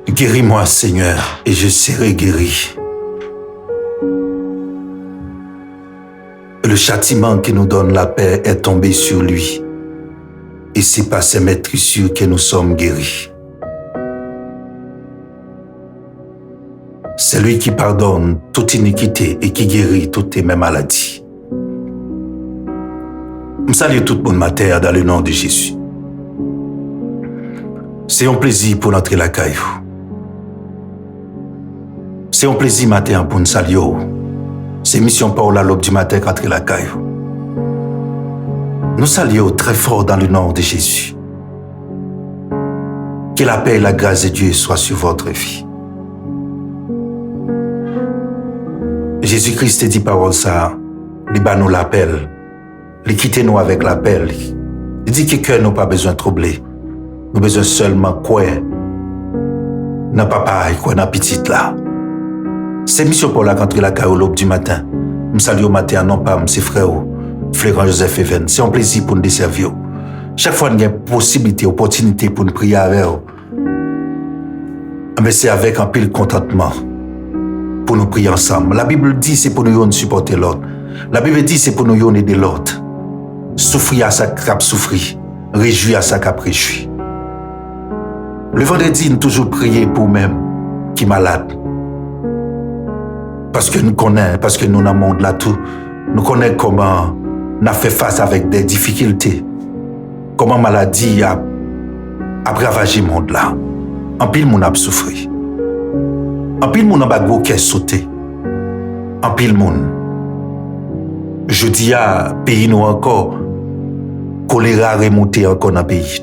Guéris-moi, Seigneur, et je serai guéri. Le châtiment qui nous donne la paix est tombé sur lui. Et c'est par ses maîtrissures que nous sommes guéris. C'est lui qui pardonne toute iniquité et qui guérit toutes mes maladies. Je salue tout le monde matin dans le nom de Jésus. C'est un plaisir pour entrer la caillou. C'est un plaisir matin pour nous saluer. C'est mission Paul à l'aube du matin qu'entrer la caillou. Nous saluons très fort dans le nom de Jésus. Que la paix et la grâce de Dieu soient sur votre vie. Jésus-Christ dit parole ça, il bat nous l'appel, il quitte nous avec l'appel. Il dit que cœur n'a pas besoin de troubler. Nous besoin seulement quoi, n'a papa et quoi n'a petite là. C'est mission pour la contre la caille au l'aube du matin. Je salue au matin, non pas mes frères, Florent Joseph Even. C'est un plaisir pour nous desservir. Chaque fois qu'il y a une possibilité, opportunité pour nous prier avec vous, mais c'est avec un pile contentement pour nous prier ensemble. La Bible dit c'est pour nous supporter l'autre. La Bible dit c'est pour nous aider l'autre. Souffrir à sa cap souffrir, réjouir à sa cap réjouir. Le vendredi, nous toujours prier pour nous-mêmes qui sont malades. Parce que nous connaissons, parce que nous dans le monde là tout, nous connaissons comment on a fait face avec des difficultés. Comment la maladie a ravagé le monde là. En pile, moun a souffert. En pile, moun a bagou qui est sauté. En pile, moun. Je dis à pays nous encore, choléra remonté encore dans le pays.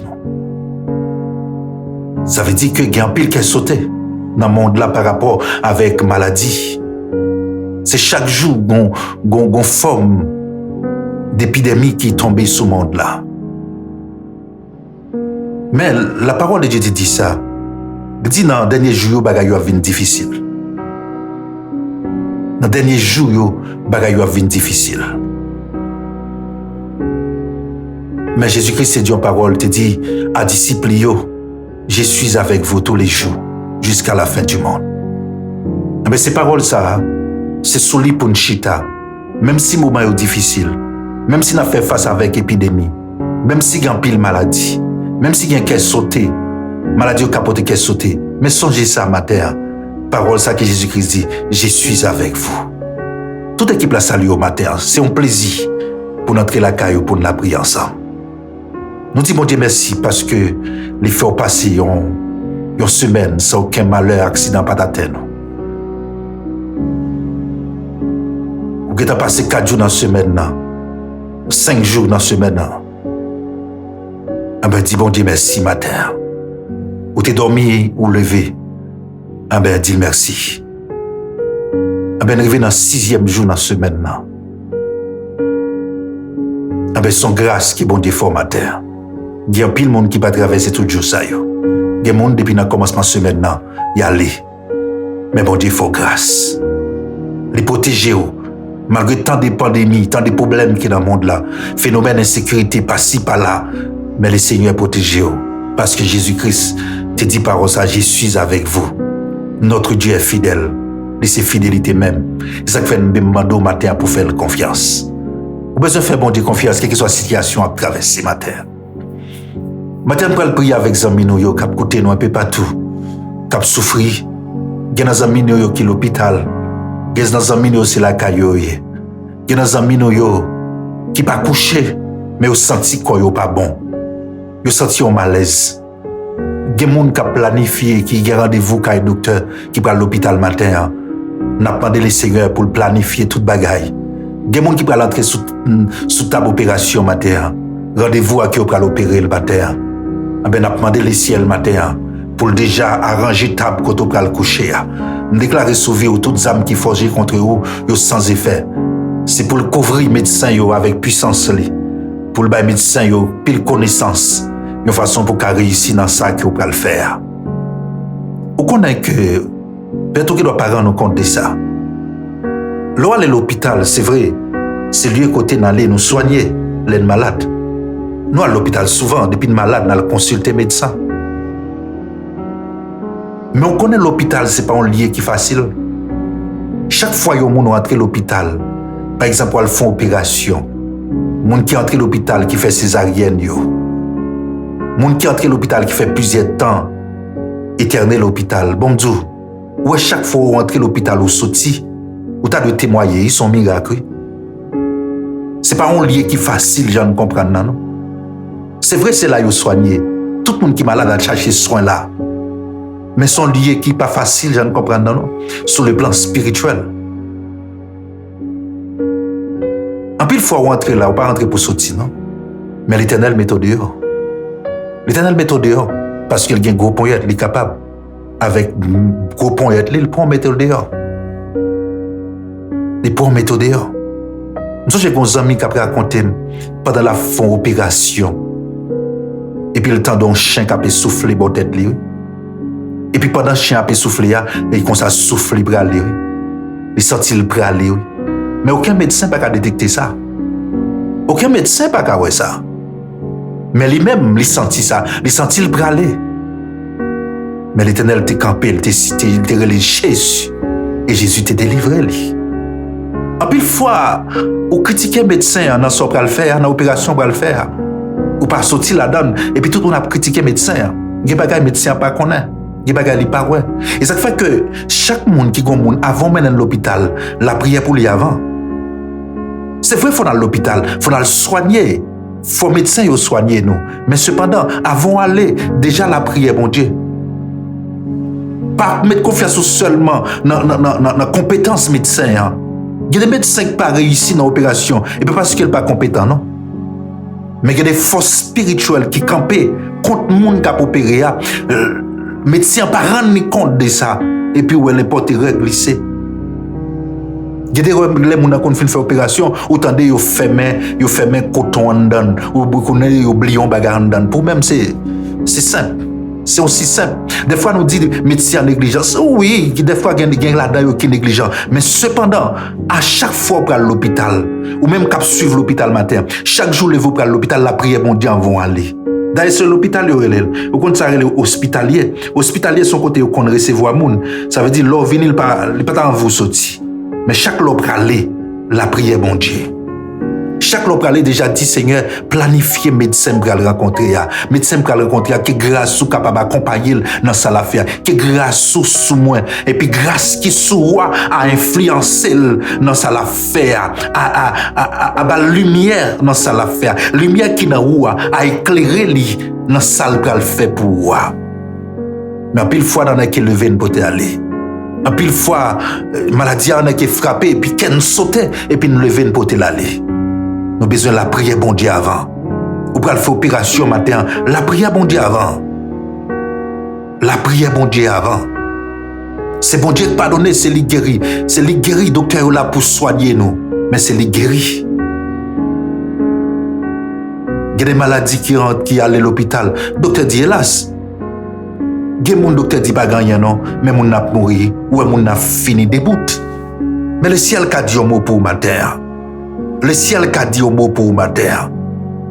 Ça veut dire que il y a un pile qui est sauté dans le monde là par rapport avec maladie. C'est chaque jour qu'on forme d'épidémie qui tombe sur le monde là. Mais la parole de Dieu dit ça. Il dit dans les derniers jours, les choses vont difficiles. Dans les derniers jours, les choses vont difficiles. Mais Jésus-Christ dit en parole, te dit à disciples, je suis avec vous tous les jours, jusqu'à la fin du monde. Mais ces paroles, ça, c'est solide pour une chita. Même si le moment est difficile, même si on a fait face avec l'épidémie, même si il y a une pile maladie, même si il y a un qui sauté, maladie au capote qui est sauté, mais songez ça matin, parole ça que Jésus-Christ dit, je suis avec vous. Toute équipe la salue au matin, c'est un plaisir pour entrer la caille pour nous la prier ensemble. Nous disons Dieu merci parce que les faits passés une semaine sans aucun malheur, accident, pas d'atteindre. Vous avez passé 4 jours dans la semaine, 5 jours dans la semaine. Ah ben, dis bon Dieu merci matin. Ou t'es dormi ou levé. Ah ben, dis merci. Ah ben, arrivé dans le 6e jour dans la semaine. Ah ben, son grâce qui est bon Dieu fort matin. Il y a un pile monde qui va traverser tout le jour ça. Il y a un monde depuis le commencement de la semaine, il y a allé. Mais bon Dieu faut grâce. Les protéger. Malgré tant de pandémies, tant de problèmes qui sont dans le monde là, phénomène d'insécurité par-ci, par-là, mais le Seigneur protège vous. Parce que Jésus-Christ te dit par ça, je suis avec vous. Notre Dieu est fidèle. Et c'est fidélité même. C'est ça que fait un mando matin pour faire confiance. Vous besoin de faire bon Dieu confiance, quelle que soit la situation à traverser matin. Matin, nous allons prier avec les amis qui ont côté nous un peu partout, qui ont souffert. Il y a des amis qui sont à l'hôpital. Il y a des amis qui sont à la caillou. Il y a des amis qui ne sont pas couchés, mais ils ont senti qu'ils ne sont pas bons. Ils ont senti un malaise. Il y a des gens qui ont planifié, qui ont rendez-vous avec le docteur qui va à l'hôpital matin. On a demandé le Seigneur pour planifier toute bagaille. Il y a des gens qui vont entrer sous table opération matin. Rendez-vous à qui on va l'opérer le matin. On a demandé le ciel matin pour déjà arranger table quand on va le coucher. On déclare sauver toutes les âmes qui forgent contre vous sans effet. C'est pour le couvrir médecin avec puissance. Pour le médecin pile connaissance. Une façon pour qu'il réussisse dans ça qu'on va le faire. On connaît que peut-être qu'il ne doit pas rendre compte de ça. L'eau à l'hôpital, c'est vrai, c'est lui côté d'aller nous soigner les malades. Nous à l'hôpital souvent, depuis malade, nous allons consulter médecin. Mais on connaît l'hôpital, ce n'est pas un lieu qui est facile. Chaque fois que nous entrons à l'hôpital, par exemple, ils font opération. Les gens qui entrent à l'hôpital qui fait césarienne, les gens qui entrent à l'hôpital qui fait plusieurs temps, éternel l'hôpital. Bon Dieu, ouais, chaque fois qu'on entre à l'hôpital ou sorti, ou t'as de témoigner, ils sont miracles. C'est pas un lieu qui est facile, je ne comprends pas, non? C'est vrai, c'est là où soigner. Tout le monde qui est malade a cherché soin là. Mais son lieu qui n'est pas facile, je ne comprends pas, non? Sur le plan spirituel. En pile fois, on entre là, on ne pas rentrer pour sortir, non? Mais l'Éternel met au dehors. L'Éternel met au dehors. Parce qu'il y a un gros point, il est capable. Avec gros point, il peut mettre au dehors. Il peut mettre au dehors. J'ai des amis qui ont raconté pendant la fond opération. Et puis le temps d'un chien qui a soufflé dans la tête. Et puis pendant que le chien a soufflé, il commence à souffler pour aller. Il sentit le pour aller. Mais aucun médecin n'a pas détecté ça. Aucun médecin n'a pas voir ça. Mais lui-même, il sentit ça. Il sentit le pour aller. Mais l'Éternel t'a campé, il t'a cité, il t'a relé Jésus. Et Jésus t'a délivré. En plus, fois, ou critiquer le médecin, dans ce qu'on le faire, dans l'opération qu'on le faire, ou pas sortir la donne, et puis tout le monde a critiqué le médecin. Il y a des médecins qui ne connaissent pas. Il y a des pas ouais. Et ça fait que chaque monde qui est monde avant de dans l'hôpital, la prière pour lui avant. C'est vrai qu'il faut dans l'hôpital, il faut le soigner. Il faut le médecin le soigner nous. Mais cependant, avant d'aller, déjà la prière, mon Dieu. Pas mettre confiance seulement dans la compétence médecin. Hein. Il y a des médecins qui n'ont pas réussi dans l'opération, et pas parce qu'ils ne sont pas compétents, non? Mais il y a des forces spirituelles qui campent contre le monde qui a opéré. Le médecin n'a pas rendu compte de ça, et puis où elle est portée glissée. Il y a des gens qui ont fait l'opération, ou tendez, ils ferment coton en dedans, ou ils oublient un bagage en dedans. Pour même, c'est simple. C'est aussi simple. Des fois, nous disons médecin négligence. Oui, des fois, il y a des gens là-dedans qui sont négligents. Mais cependant, à chaque fois pour aller à l'hôpital, ou même quand suivre l'hôpital matin, chaque jour, vous pour aller à l'hôpital, la prière, mon Dieu, vont aller. D'ailleurs, c'est l'hôpital, vous connaissez les hospitaliers. Hospitaliers, son côté, vous connaissez recevoir moun. Ça veut dire, l'eau vinyle, il pas en vous sortir. Mais chaque lot pour aller, la prière, mon Dieu. Chaque lot pour aller déjà dit, Seigneur, planifier médecin pour le rencontrer. Médecin pour le rencontrer, qui grâce ou capable d'accompagner dans sa affaire, qui grâce ou sous moi, et puis grâce qui soit à influencer dans sa affaire, à la lumière dans sa affaire, lumière qui n'a pas à éclairer lui dans sa pour le faire pour moi. Mais en pile fois dans qui levé pour aller. En pile fois maladie en qui frappé et puis qu'elle sautait et puis nous lever pour aller. Nous avons besoin de la prière bon Dieu avant. Ou pour faire opération matin, la prière bon Dieu avant. La prière bon Dieu avant. C'est bon Dieu qui pardonne, c'est lui guéri. C'est lui guéri, docteur là pour soigner nous. Mais c'est lui guéri. Il y a des maladies qui allent à l'hôpital. Docteur dit hélas. Il y a des docteur dit pas gagner non, mais mon n'a mourir ou mon n'a fini debout. Mais le ciel a dit un mot pour matin. Le ciel a dit un mot pour matin.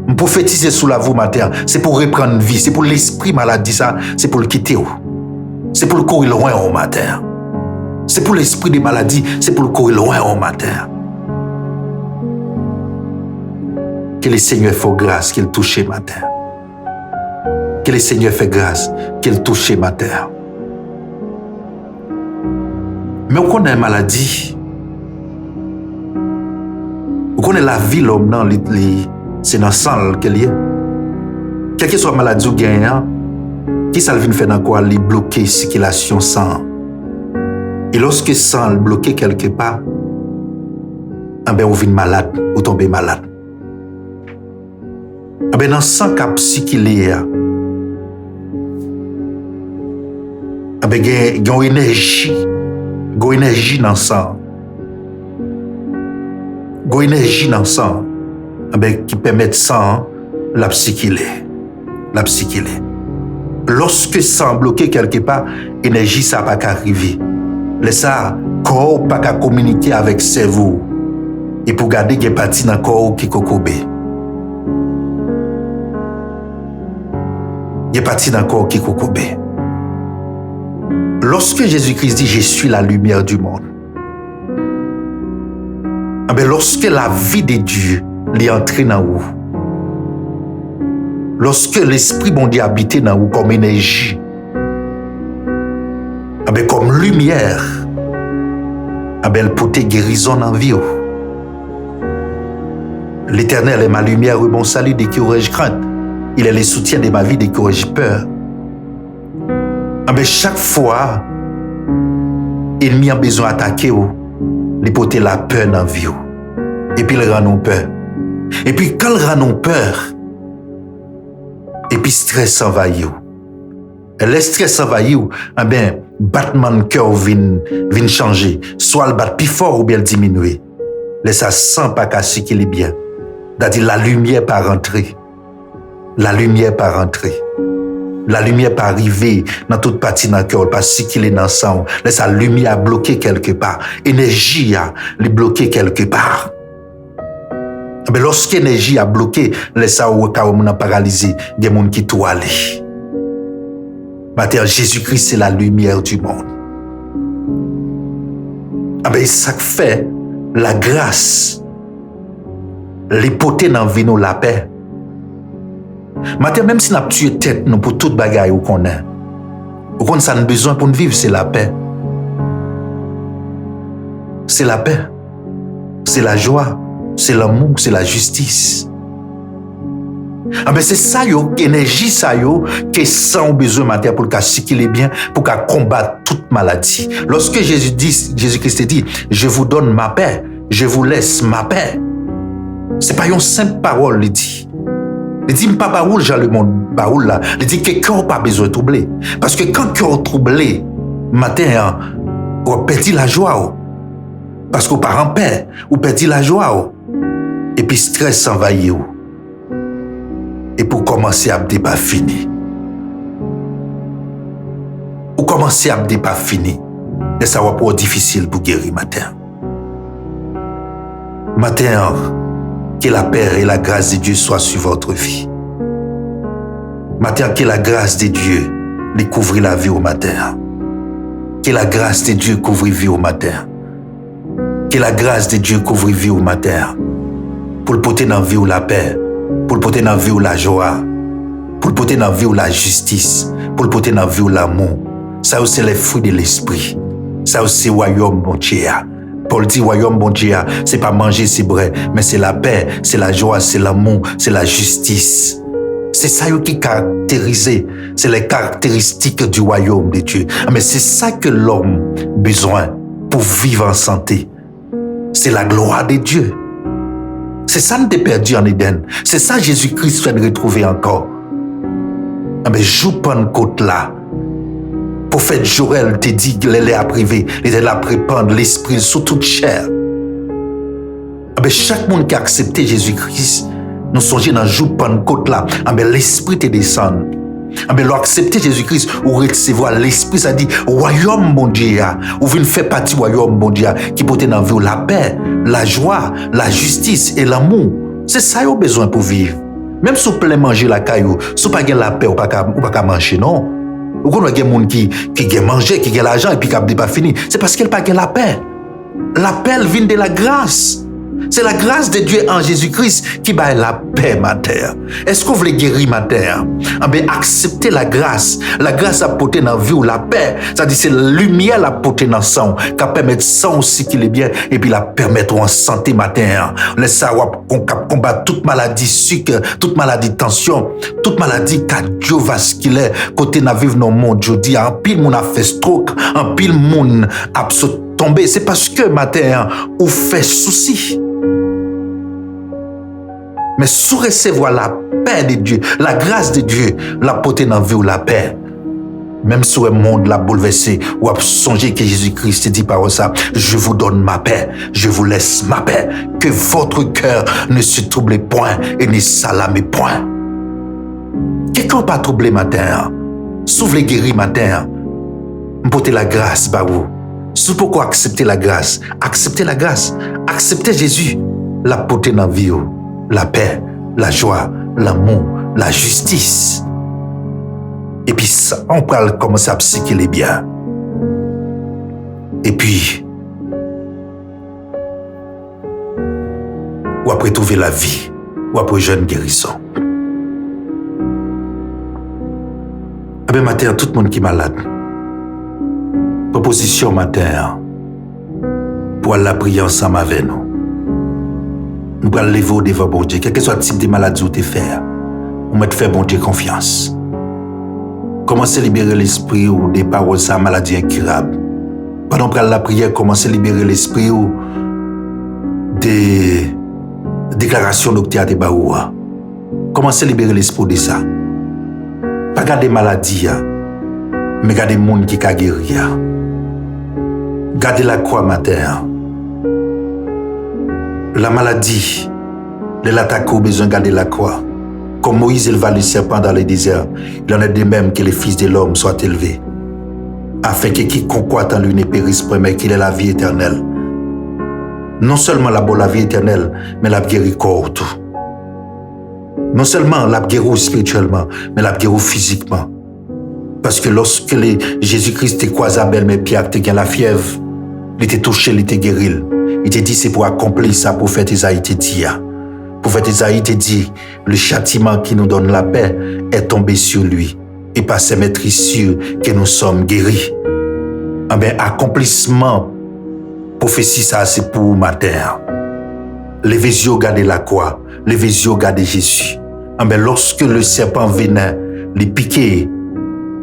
Je prophétise sous la vous matin, c'est pour reprendre vie, c'est pour l'esprit maladie ça, c'est pour le quitter. C'est pour le courir loin au matin. C'est pour l'esprit des maladies, c'est pour le courir loin au matin. Que le Seigneur fasse grâce qu'il touche matin. Que le Seigneur fasse grâce qu'il touche matin. Mais on connaît une maladie. On connaît la vie l'homme dans c'est dans le sang qu'elle est. Quelle que soit la maladie ou gagnant, qui ça vient faire dans quoi? Il bloquer la circulation sang. Et lorsque le sang est bloqué quelque part, on vient malade ou tomber malade. Dans le sang qui circulé, il y a une énergie dans le sang. Il y a une énergie dans le sang qui permet de sang la circuler. Lorsque le sang est bloqué quelque part, l'énergie ça pas arriver. Le ça corps pas communiquer avec le cerveau. Et pour garder des parties dans le corps qui kokobé. il est parti dans le corps qui kokobe. Lorsque Jésus-Christ dit « Je suis la lumière du monde », lorsque la vie de Dieu est entrée dans vous, lorsque l'Esprit bon Dieu habite dans vous comme énergie, comme lumière, elle peut guérison en vie. L'Éternel est ma lumière et mon salut, de qui aurais-je crainte? Il est le soutien de ma vie, de qui aurais-je peur? Chaque fois, il a besoin d'attaquer, il porter la peur dans la vie. Et puis il rend nous peur. Et puis quand il rend nous peur, et puis stress envahit. Et le stress envahit, battement de cœur vient changer. Soit le bat plus fort ou bien le diminuer. Laisse ça sent pas casser qu'il est bien. C'est-à-dire la lumière pas rentrer. La lumière pas rentrer. La lumière pas arriver dans toute partie dans le cœur, pas circuler dans le sang. Laisse la lumière bloquer quelque part. Énergie a bloqué quelque part. Mais lorsque l'énergie a bloqué, laisse ça ou paralysé, des gens qui tout aller. Maintenant, Jésus-Christ, c'est la lumière du monde. Ça fait la grâce, l'hypothèse dans vie, la paix. Maintenant, même si nous avons tué tête nous pour toute bagaille ou qu'on a, ou qu'on a besoin pour nous vivre, c'est la paix. C'est la paix. C'est la joie. C'est l'amour. C'est la justice. C'est ça, l'énergie, ça, que sans besoin matin pour qu'elle circule bien, pour qu'elle combatte toute maladie. Lorsque Jésus-Christ dit, je vous donne ma paix, je vous laisse ma paix. C'est pas une simple parole, il dit. Il dit, pas baoul, j'ai le monde baoul là. Il dit que cœur pas besoin de troubler. Parce que quand cœur troublé, matin, on perd la joie. Parce qu'on part en paix, on perd la joie. Et puis stress s'envahit. Et pour commencer à débat fini. Pour commencer à débat fini. Et ça va pas être difficile pour guérir matin. Matin, que la paix et la grâce de Dieu soient sur votre vie. Matin, que la grâce de Dieu découvre la vie au matin. Que la grâce de Dieu couvre la vie au matin. Que la grâce de Dieu couvre la vie au matin. Pour le porter dans la vie ou la paix. Pour le porter dans la vie ou la joie. Pour le porter dans la vie ou la justice. Pour le porter dans la vie ou l'amour. Ça aussi, c'est les fruits de l'esprit. Ça aussi, c'est le royaume bon Dieu. Paul dit, royaume bon Dieu, c'est pas manger, c'est vrai, mais c'est la paix, c'est la joie, c'est l'amour, c'est la justice. C'est ça qui caractérise, c'est les caractéristiques du royaume de Dieu. Mais c'est ça que l'homme a besoin pour vivre en santé. C'est la gloire de Dieu. C'est ça nous avons perdu en Éden. C'est ça Jésus-Christ fait de retrouver encore. Mais joue Pentecôte là. Prophète Joël te dit qu'il est à priver, il est là à répandre l'esprit sur toute chair. Chaque monde qui a accepté Jésus-Christ, nous songeons dans le jour de Pentecôte là, l'esprit te descend. L'on accepter Jésus-Christ ou recevoir l'esprit, ça dit royaume bon Dieu, ou venir faire partie du royaume bon Dieu qui peut dans vie la paix, la joie, la justice et l'amour. C'est ça qu'on a besoin pour vivre. Même si vous pouvez manger la caillou, si vous n'avez pas la paix ou pas manger, non. Ou qu'on a des gens qui ont mangé, qui ont l'argent et puis qui n'ont pas fini. C'est parce qu'ils n'ont pas la paix. La paix vient de la grâce. C'est la grâce de Dieu en Jésus-Christ qui bat la paix, ma terre. Est-ce que vous voulez guérir ma terre? Acceptez la grâce. La grâce a porté dans la vie ou la paix. C'est-à-dire c'est la lumière la porté dans le sang, qui permet le sang aussi qu'il est bien, et puis la permettre en santé, ma terre. Laisse savoir qu'on combat toute maladie sucre, toute maladie de tension, toute maladie cardiovasculaire, côté na vivre dans le monde. Je dis, en pile moun a fait stroke, en pile moun a tombé. C'est parce que, ma terre, ou fait souci. Mais sous recevoir la paix de Dieu, la grâce de Dieu, la porter dans la vie ou la paix. Même si le monde l'a bouleversé, ou a songé que Jésus-Christ dit par ça, je vous donne ma paix, je vous laisse ma paix, que votre cœur ne se trouble point et ne s'alame point. Quelqu'un pas troublé matin, s'ouvre les guéris matin, porter la grâce par vous. C'est pourquoi accepter la grâce, accepter Jésus, la porter dans la vie. La paix, la joie, l'amour, la justice. Et puis, ça, on parle commencer à psycher bien. Et puis, ou après trouver la vie, ou après jeune guérison. Eh bien, matin, tout le monde qui est malade. Proposition matin, pour aller la prier ensemble avec nous. Nous allons lever devant bon Dieu, quel que soit le type de maladie où tu fais, on va te faire bon Dieu confiance. Commencez à libérer l'esprit ou des paroles sans maladie incurable. Pendant que la prière, commencez à libérer l'esprit ou des déclarations docteur de Baoua. Commencez à libérer l'esprit de ça. Pas garder maladie, mais garder le monde qui a guéri. Gardez la croix matin. La maladie, l'attaque au besoin de garder la croix. Comme Moïse éleva le serpent dans le désert, il en est de même que les fils de l'homme soient élevés. Afin que quiconque croit en lui ne périsse point, mais qu'il ait la vie éternelle. Non seulement la vie éternelle, mais la guéri corps tout. Non seulement la guéri spirituellement, mais la guéri physiquement. Parce que lorsque Jésus-Christ te croisé à Belle, mais Pierre te gagne la fièvre, il était touché, il était guéri. Il te dit c'est pour accomplir ça, prophète Isaïe te dit. Prophète Isaïe te dit, le châtiment qui nous donne la paix est tombé sur lui. Et par ses maîtrises que nous sommes guéris. Eh bien, accomplissement, prophétie ça, c'est pour ma terre. Les yeux garder la croix, les yeux garder Jésus. Eh bien, lorsque le serpent venait, les piquer,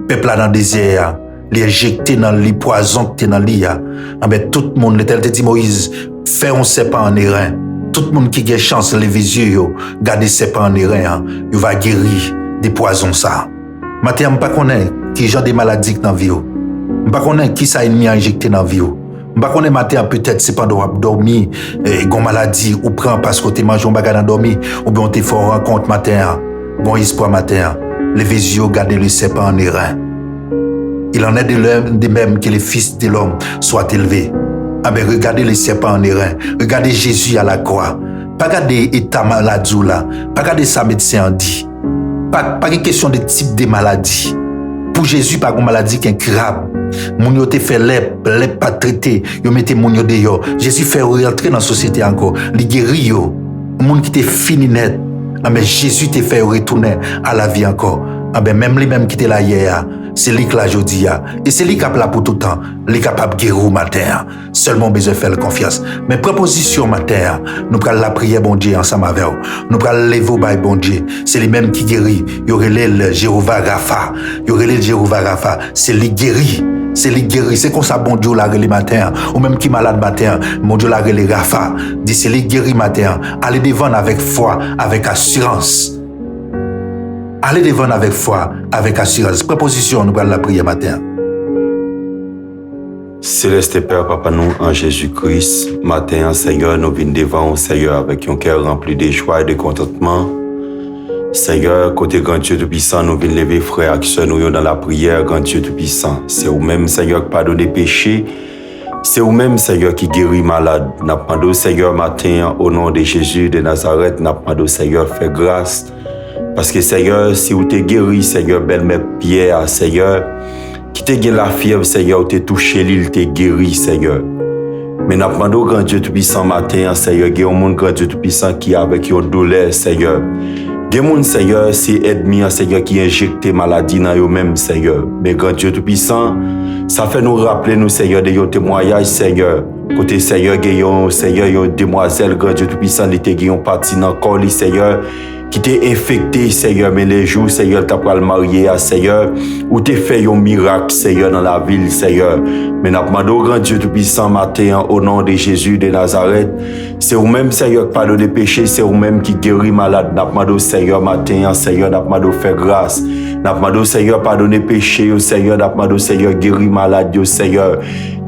peuple dans le désert, les injecter dans les poisons qui étaient dans l'IA, eh bien, tout le monde, l'Éternel dit Moïse, fais un serpent en airain. Tout le monde qui a chance, les yeux, garder serpent en airain, il va guérir des poisons ça. Maintenant, je ne sais pas qui genre de maladies dans la vie. Je ne sais pas qui ça ennemi a injecté dans la vie. Je ne sais pas matin peut-être c'est pendant que tu dormi, une maladie, ou prend parce que tu manges un bagage dans dormi, ou bien tu fais une rencontre matin, bon espoir matin, les yeux garder le serpent en airain. Il en est de même que les fils de l'homme soient élevés. Ah ben regardez les serpents en airain, regardez Jésus à la croix. Pas regarder état maladie là, pas regarder ça médecin en dit. Pas une question de type de maladie. Pour Jésus, pas une maladie qui est incurable. Moun yo te fait lèp pas traité, yo mette moun yo dehors. Jésus fait rentrer dans la société encore, li guéri yo. Moun qui te fini net. Ah mais Jésus te fait retourner à la vie encore. Ah ben même les mêmes qui étaient là hier, c'est lui qui l'a aujourd'hui. Et c'est lui qui est là pour tout le temps. Il est capable de guérir au matin. Seulement besoin de faire confiance. Mais proposition matin, nous prenons la prière bon Dieu ensemble avec vous. Nous prenons lever au bail bon Dieu. C'est lui même qui guérit. Il y aurait le Jéhovah Rapha. Il y aurait le Jéhovah Rapha. C'est lui guérit. C'est lui guérit. C'est comme ça bon Dieu l'a relé matin. Ou même qui malade matin, bon Dieu l'a relé Rapha. Dit c'est lui guérit matin. Allez devant avec foi, avec assurance. Allez devant avec foi, avec assurance. Proposition, nous prenons la prière matin. Céleste Père, Papa, nous, en Jésus-Christ, matin, Seigneur, nous venons devant, Seigneur, avec un cœur rempli de joie et de contentement. Seigneur, côté grand Dieu Tout-Puissant, nous venons lever frères et sœurs, nous dans la prière, grand Dieu Tout-Puissant. C'est vous-même, Seigneur, qui pardonne les péchés. C'est vous-même, Seigneur, qui guérit malade. Nous demandons, Seigneur, matin, au nom de Jésus de Nazareth, nous demandons, Seigneur, fais grâce. Parce que Seigneur, si vous t'es guéri, Seigneur, belle-mère Pierre, Seigneur, qui t'es guéri la fièvre, Seigneur, ou t'es touché l'île, t'es guéri, Seigneur. Mais nous demandons, grand Dieu Tout-Puissant, matin, Seigneur, il y a un monde, grand Dieu Tout-Puissant, qui est avec une douleur, Seigneur. Il y a un monde, Seigneur, c'est ennemi, Seigneur, qui injecte maladie dans eux-mêmes, Seigneur. Mais grand Dieu Tout-Puissant, ça fait nous rappeler, nous, Seigneur, de nos témoignages, Seigneur. Côté Seigneur, il y a une demoiselle, grand Dieu Tout-Puissant, qui était en partie dans le corps, Seigneur, qui t'est infecté, Seigneur, mais les jours, Seigneur, t'as pas le marié à Seigneur, ou t'es fait un miracle, Seigneur, dans la ville, Seigneur. Mais nous demandons, grand Dieu Tout-Puissant, matin, au nom de Jésus de Nazareth, c'est vous-même, Seigneur, qui pardonne les péchés, c'est vous-même qui guérit malade. Nous demandons, Seigneur, matin, Seigneur, nous demandons, faire grâce. Nous demandons, Seigneur, pardonner péché, Seigneur, nous demandons, Seigneur, guérir malade, Seigneur.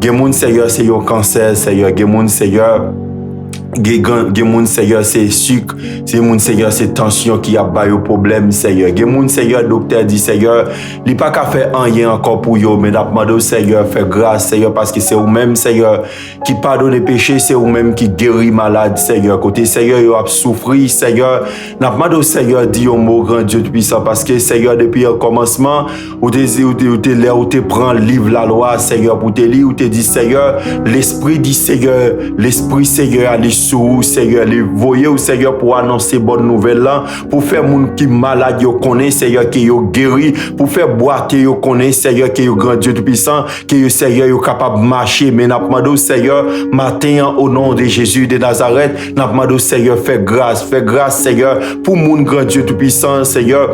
Guémoun, Seigneur, c'est un cancer, Seigneur. Guémoun, Seigneur, Gen moun Seigneur c'est sucre, c'est moun Seigneur c'est tension qui a ba yo problème Seigneur. Gen moun Seigneur docteur dit Seigneur, li pas qu'à faire rien encore pour yo, mais n'a demandé au Seigneur faire grâce Seigneur parce que c'est vous même Seigneur qui pardonne les péchés, c'est vous même qui guérit malade Seigneur. Côté Seigneur yo a souffri Seigneur, n'a demandé au Seigneur dit un mot grand Dieu puissant parce que Seigneur depuis le commencement ou te prend livre la loi Seigneur pour te lire ou te dit Seigneur, l'esprit dit Seigneur, l'esprit Seigneur allez sous Seigneur, les voyez au Seigneur pour annoncer bonne nouvelle là, pour faire moun qui malade yo connaît Seigneur qui yo guéri, pour faire boiter yo connaît Seigneur qui yo grand Dieu tout puissant, qui yo Seigneur yo capable marcher, mais n'a demandé au Seigneur matin au nom de Jésus de Nazareth, n'a demandé au Seigneur fais grâce Seigneur pour moun grand Dieu tout puissant Seigneur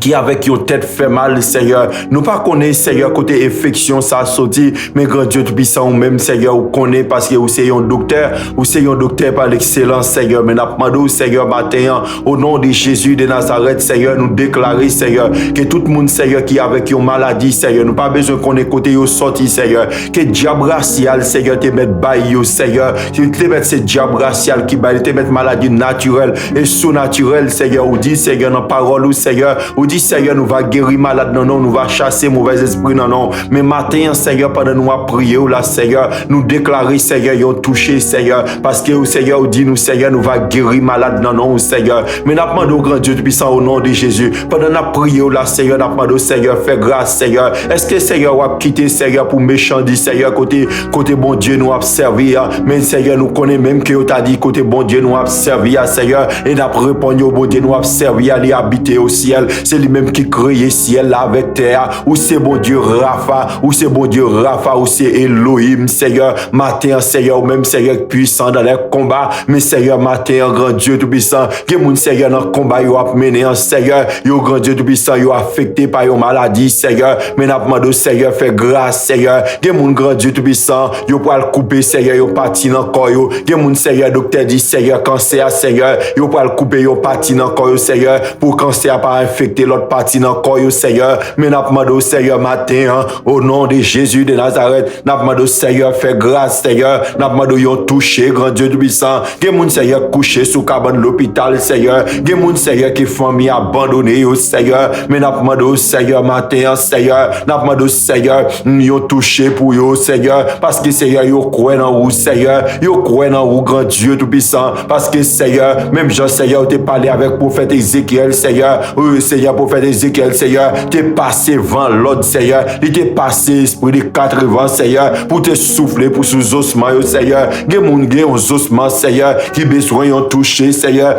qui avec une tête fait mal Seigneur, nous pas connaît Seigneur côté infection ça sorti, mais grand Dieu tout puissant ou même Seigneur ou connaît parce que vous c'est un docteur par l'excellence Seigneur, mais n'a demandé au Seigneur matin au nom de Jésus de Nazareth Seigneur, nous déclarer Seigneur que tout le monde Seigneur qui avec une maladie Seigneur, nous pas besoin qu'on ait côté yo sorti Seigneur, que diable racial Seigneur te mettre bail yo Seigneur, te mettre ce diable racial qui bail te mettre maladie naturelle et surnaturelle Seigneur, ou dit Seigneur dans parole ou Seigneur, ou dit Seigneur nous va guérir malade non nous va chasser mauvais esprit non, mais matin Seigneur pendant nous à prier ou là Seigneur nous déclarer Seigneur yon touché Seigneur parce que au Seigneur ou dit nous Seigneur nous va guérir malade non Seigneur, mais n'a demandé au grand Dieu puissant au nom de Jésus pendant nous prier ou là Seigneur n'a demandé au Seigneur fais grâce Seigneur, est-ce que Seigneur va quitter Seigneur pour méchant dit Seigneur côté bon Dieu nous a servi mais Seigneur nous connaît même que t'a dit côté bon Dieu nous a servi Seigneur et n'a répondu au bon Dieu nous a servi à aller habiter au ciel, c'est lui-même qui crée ciel là avec terre, ou c'est bon Dieu Rapha, ou c'est bon Dieu Rapha, ou c'est Elohim Seigneur, matin Seigneur, ou même Seigneur puissant dans les combats, mais Seigneur matin grand Dieu tout puissant, que mon Seigneur dans le combat yo a mené en Seigneur, yo grand Dieu tout puissant, yo affecté par une maladie Seigneur, mais n'a demandé au Seigneur fait grâce Seigneur, que mon grand Dieu tout puissant, yo pour le couper Seigneur, yo parti dans corps yo, que mon Seigneur docteur dit Seigneur cancer Seigneur, yo pour le couper yo parti dans corps yo Seigneur, pour cancer pas infecter l'autre partie dans corps yo Seigneur, mais n'a demandé au Seigneur matin au nom de Jésus de Nazareth, n'a demandé au Seigneur fait grâce Seigneur, n'a demandé yon touché grand Dieu tout puissant, que mon Seigneur couché sous cabane l'hôpital Seigneur, que mon Seigneur qui famille abandonné au Seigneur, mais n'a demandé au Seigneur matin Seigneur, n'a demandé au Seigneur yon touché pour yo Seigneur, parce que Seigneur yo croit dans vous Seigneur, yo croit dans vous grand Dieu tout puissant, parce que Seigneur même Jean Seigneur t'es parlé avec prophète Ézéchiel Seigneur, oui Seigneur prophète Ézéchiel Seigneur, t'es passé vent l'autre Seigneur, il t'est passé esprit de 4 vents Seigneur, pour te souffler pour sous ossements Seigneur, gen moun gen os ossements Seigneur, qui besoin yon toucher Seigneur,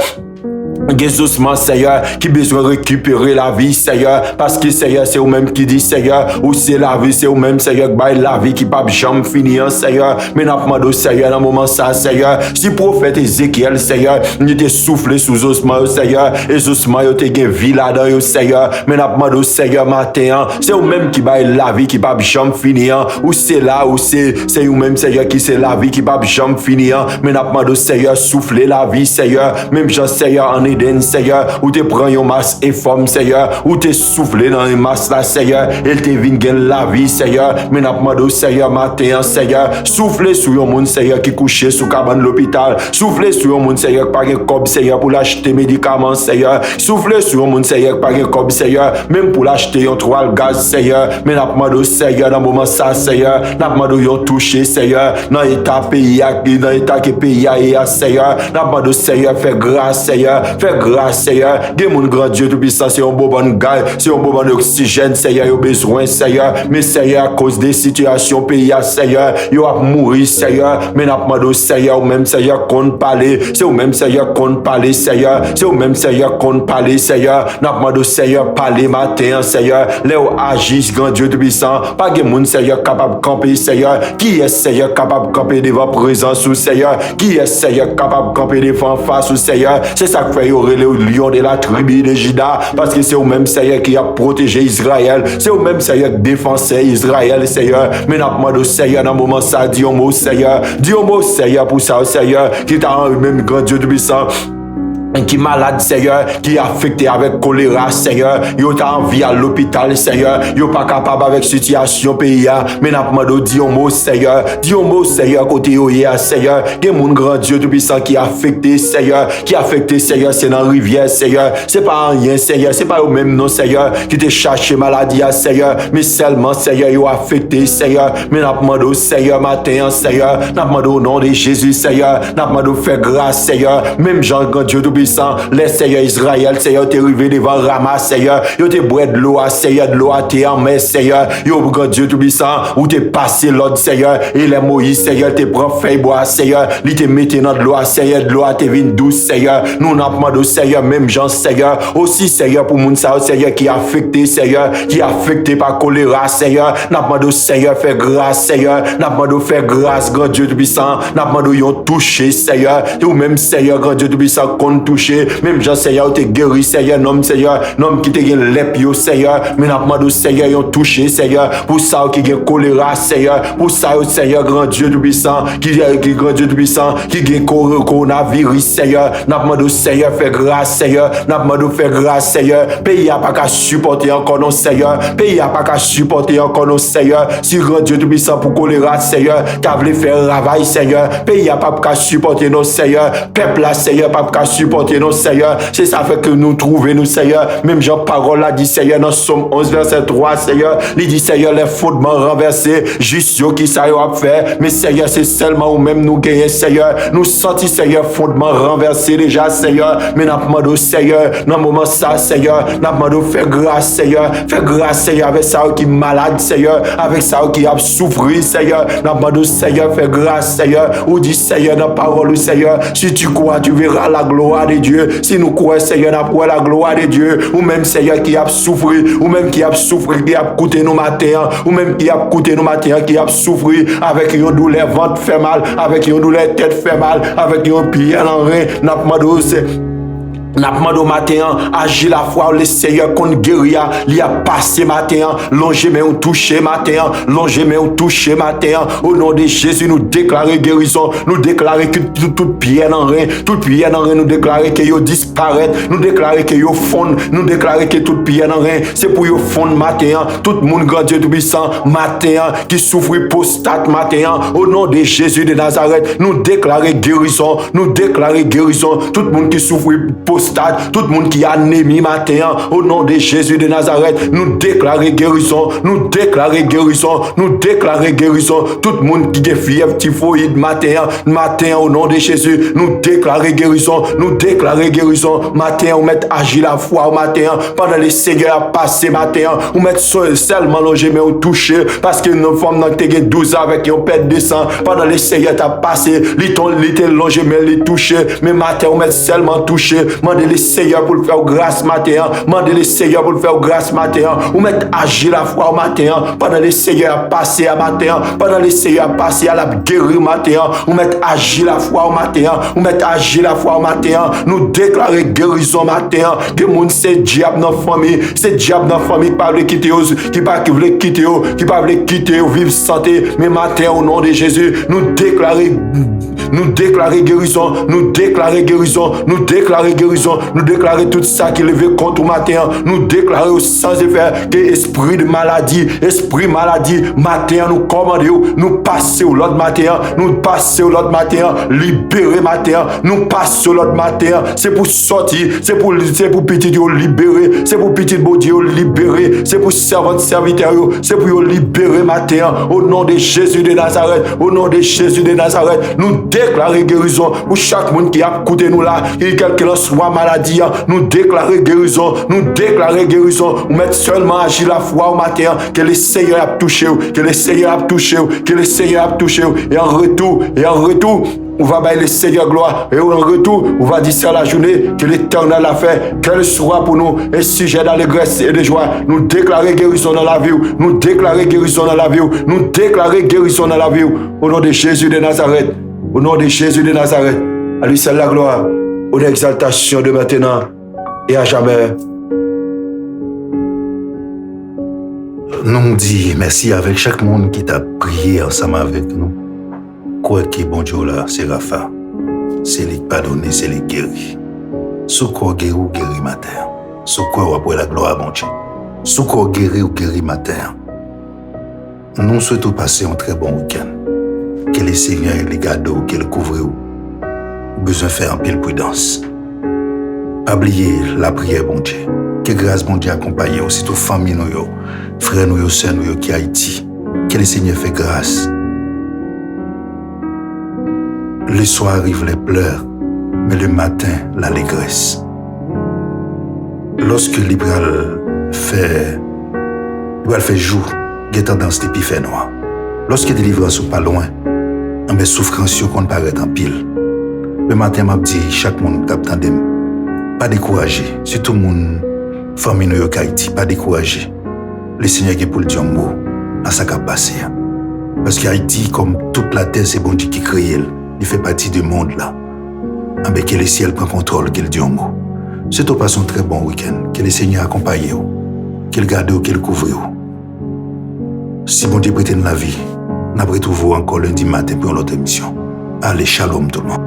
Gésusman Seigneur qui besoin de récupérer la vie Seigneur, parce que Seigneur c'est vous même qui dit Seigneur, ou c'est la vie c'est vous même Seigneur qui baille la vie qui pas jamais finir Seigneur, mais n'a demandé au Seigneur dans moment ça Seigneur, si prophète Ézéchiel Seigneur il était soufflé sous ossements Seigneur, et ossements yo te gen vie là-dedans Seigneur, mais n'a demandé au Seigneur matin c'est vous même qui baille la vie qui pas jamais finir, ou c'est là ou c'est vous même Seigneur qui c'est la vie qui pas jamais finir, mais n'a demandé au Seigneur souffler la vie Seigneur, même Jean Seigneur en Eden Seigneur, où te prends une masse et forme Seigneur, où te soufflé dans une masse là Seigneur, et te vient gagner la vie Seigneur, mais n'a demandé au Seigneur matin Seigneur, souffler sur un monde Seigneur qui couché sous cabane l'hôpital, souffler sur un monde Seigneur par un cob Seigneur pour l'acheter médicaments Seigneur, souffler sur un monde Seigneur par un cob Seigneur, même pour l'acheter un toile gaz Seigneur, mais n'a demandé au Seigneur dans moment ça Seigneur, n'a demandé au toucher Seigneur, dans l'état pays dans l'état que pays a Seigneur, n'a demandé au Seigneur fait grâce Seigneur, fait grâce Seigneur, des mon grand Dieu tout puissant, c'est un beau bon gaz, c'est un beau bon oxygène Seigneur, yo besoin Seigneur, mais Seigneur à cause des situations pays à Seigneur, yo a mourir Seigneur, mais n'a demandé au Seigneur, ou même Seigneur qu'on parler, c'est ou même Seigneur qu'on parler Seigneur, c'est ou même Seigneur qu'on parler Seigneur, n'a demandé au Seigneur parler matin Seigneur, là où agisse grand Dieu tout puissant, pas de monde Seigneur capable de camper Seigneur, qui est Seigneur capable de camper devant présence ou Seigneur, qui est Seigneur capable de camper devant face ou Seigneur, c'est ça que fait aurait le lion de la tribu de Juda, parce que c'est au même Seigneur qui a protégé Israël, c'est au même Seigneur qui défensait Israël Seigneur, mais n'a demandé au Seigneur dans le moment ça, dis un mot Seigneur pour ça Seigneur, qui t'a même grand Dieu tout puissant, qui malade, Seigneur, qui est affecté avec choléra, Seigneur, yo ta envie à l'hôpital, Seigneur, yo pas capable avec situation pays, mais n'a pas dit un mot, Seigneur, côté yo, Seigneur, que mon grand Dieu tout puissant qui est affecté, Seigneur, c'est dans la rivière, Seigneur, c'est pas rien, Seigneur, c'est pas au même nom, Seigneur, qui te cherche maladie, Seigneur, mais seulement, Seigneur, yo affecté, Seigneur, mais n'a pas Seigneur, matin, Seigneur, n'a pas au nom de Jésus, Seigneur, n'a pas faire grâce, Seigneur, même Jean, grand Dieu tout puissant, les Seigneur Israël, Seigneur, t'es arrivé devant Rama, Seigneur, yo t'es bois de l'eau, Seigneur, de l'eau à t'es en mer, Seigneur, yo, grand Dieu tout puissant, où t'es passé l'autre, Seigneur, et les Moïse, Seigneur, t'es prend feuille bois, Seigneur, li t'es mis dans de l'eau, Seigneur, de l'eau à t'es vine douce, Seigneur, nous n'a pas Seigneur, même Jean, Seigneur, aussi, Seigneur, pour moun sa, Seigneur, qui est affecté, Seigneur, qui est affecté par choléra, Seigneur, n'a pas Seigneur, fais grâce, Seigneur, n'a pas faire grâce, grand Dieu tout puissant, n'a pas yon touché, Seigneur, ou même, Seigneur, grand Dieu tout puissant, qu'on touché, même Jean, Seigneur, t'es guéri, Seigneur, nom qui te gen lep yo, Seigneur, mais n'a pas Seigneur, yon touché, Seigneur, pour ça, qui gen choléra, Seigneur, pour ça, Seigneur, grand Dieu tout puissant, qui grand Dieu tout puissant, qui gen coronavirus, Seigneur, n'a pas Seigneur, fais grâce, Seigneur, n'a pas faire grâce, Seigneur, pays a pas qu'à supporter encore non, Seigneur, pays a pas qu'à supporter encore non, Seigneur, si grand Dieu tout puissant pour choléra, Seigneur, t'as voulu faire travail, Seigneur, pays a pas qu'à supporter non, Seigneur, peuple là, Seigneur, pas qu'à supporter non, Seigneur, c'est ça fait que nous trouvons, nous, Seigneur, même Jean parole a dit, Seigneur, dans Somme 11, verset 3, Seigneur, il dit, Seigneur, les fondements renversés, juste yo qui ça y a fait, mais Seigneur, c'est seulement où même nous gagnons, Seigneur, nous sentons, Seigneur, fondements renversés déjà, Seigneur, mais n'a pas demandé, Seigneur, dans le moment ça, Seigneur, n'a pas demandé, fais grâce, Seigneur, avec ça qui est malade, Seigneur, avec ça qui a souffert, Seigneur, n'a pas demandé, Seigneur, fais grâce, Seigneur, ou dit, Seigneur, dans la parole, Seigneur, si tu crois, tu verras la gloire de Dieu, si nous croyons, Seigneur, nous la gloire de Dieu, ou même, Seigneur, qui a souffert, ou même qui a souffert, qui a coûté nos matins, ou même qui a coûté nos matins, qui a souffert avec une douleur ventre fait mal, avec une douleur tête fait mal, avec une pied en rein, n'a pas n'a demandé au matin, agir la foi, le Seigneur qu'on guérit, il a passé matin, longer mais on touché matin, longer mais on touché matin, au nom de Jésus, nous déclarer guérison, nous déclarer que toute pierre en rein, nous déclarer que yo disparaît, nous déclarer que yo fond, nous déclarer que toute pierre en rein, c'est pour yo fond matin, tout le monde grand Dieu tout puissant, matin, qui souffre postate matin, au nom de Jésus de Nazareth, nous déclarer guérison, tout le monde qui souffre postate, tout le monde qui a anémie matin, au nom de Jésus de Nazareth, nous déclarer guérison, tout le monde qui a fièvre typhoïde matin, au nom de Jésus, nous déclarer guérison, matin, on met agir la foi au matin, pendant les Seigneurs a passé matin, on met seulement longé mais on touché, parce que nos femmes n'ont pas 12 ans avec un père de sang, pendant les Seigneurs a passé, l'été longé mais les touché, mais matin on met seulement touché, mandez les Seigneur pour le faire grâce matin, ou mettre agir la foi au matin, pendant les Seigneurs a passé à matin, à la guérir matin, ou mettre agir la foi au matin, nous déclarer guérison matin, que moun c'est diable dans famille, qui pas veut quitter, qui pas veut quitter, vivre santé, mais matin au nom de Jésus, nous déclarer guérison, nous déclarer tout ça qui levé contre matin, nous déclarer sans effet que esprit maladie, matin, nous commandons, nous passons l'autre matin, libérer matin, nous passons l'autre matin, c'est pour sortir, c'est pour petit libérer, c'est pour petit beau Dieu libérer, c'est pour serviteur, c'est pour libérer matin, au nom de Jésus de Nazareth, nous déclarer guérison pour chaque monde qui a écouté nous là, quel que soit maladie, nous déclarer guérison, nous mettre seulement agir la foi au matin, que le Seigneur a touché, et en retour, on va bailler le Seigneur gloire, et en retour, on va dire ça la journée, que l'Éternel a fait, qu'elle soit pour nous un sujet d'allégresse et de joie. Nous déclarer guérison dans la vie, au nom de Jésus de Nazareth, à lui seul la gloire, aux exaltations de maintenant et à jamais. Nous disons merci avec chaque monde qui t'a prié ensemble avec nous. Quoi qu'il bon Dieu là, c'est Rafa. C'est lui pardonné, c'est lui guéri. Sous quoi guéri ou guéri matin. Sous quoi ou après la gloire à bon Dieu. Sous quoi guéri ou guéri matin. Nous souhaitons passer un très bon week-end. Que les seigneurs les garde ou qu'elle couvre ou. Besoin de faire un pile prudence. Pas oublier la prière bon Dieu. Que grâce bon Dieu accompagne aussi toute famille nous, frères nous, sœurs nous qui Haïti. Que les seigneurs fait grâce. Le soir arrive les pleurs, mais le matin l'allégresse. Lorsque l'Ibral fait jour, il y a tendance de faire noir. Lorsque délivrance n'est pas loin, mais souffrance qu'on paraît en pile. Le matin, m'a dit chaque monde tape tandem, pas découragé, surtout mon famille nous Haïti, pas découragé. Le Seigneur qui pour le dire un mot dans sa capacité. Parce qu'Haïti, comme toute la terre, c'est bon Dieu qui crée, il fait partie du monde là. Mais que le ciel prend contrôle, qu'il dit un mot. C'est au passant un très bon week-end. Que le Seigneur accompagne vous, qu'il garde vous, qu'il couvre vous. Si bon Dieu prête la vie, nous retrouverons encore lundi matin pour notre émission. Allez, shalom tout le monde.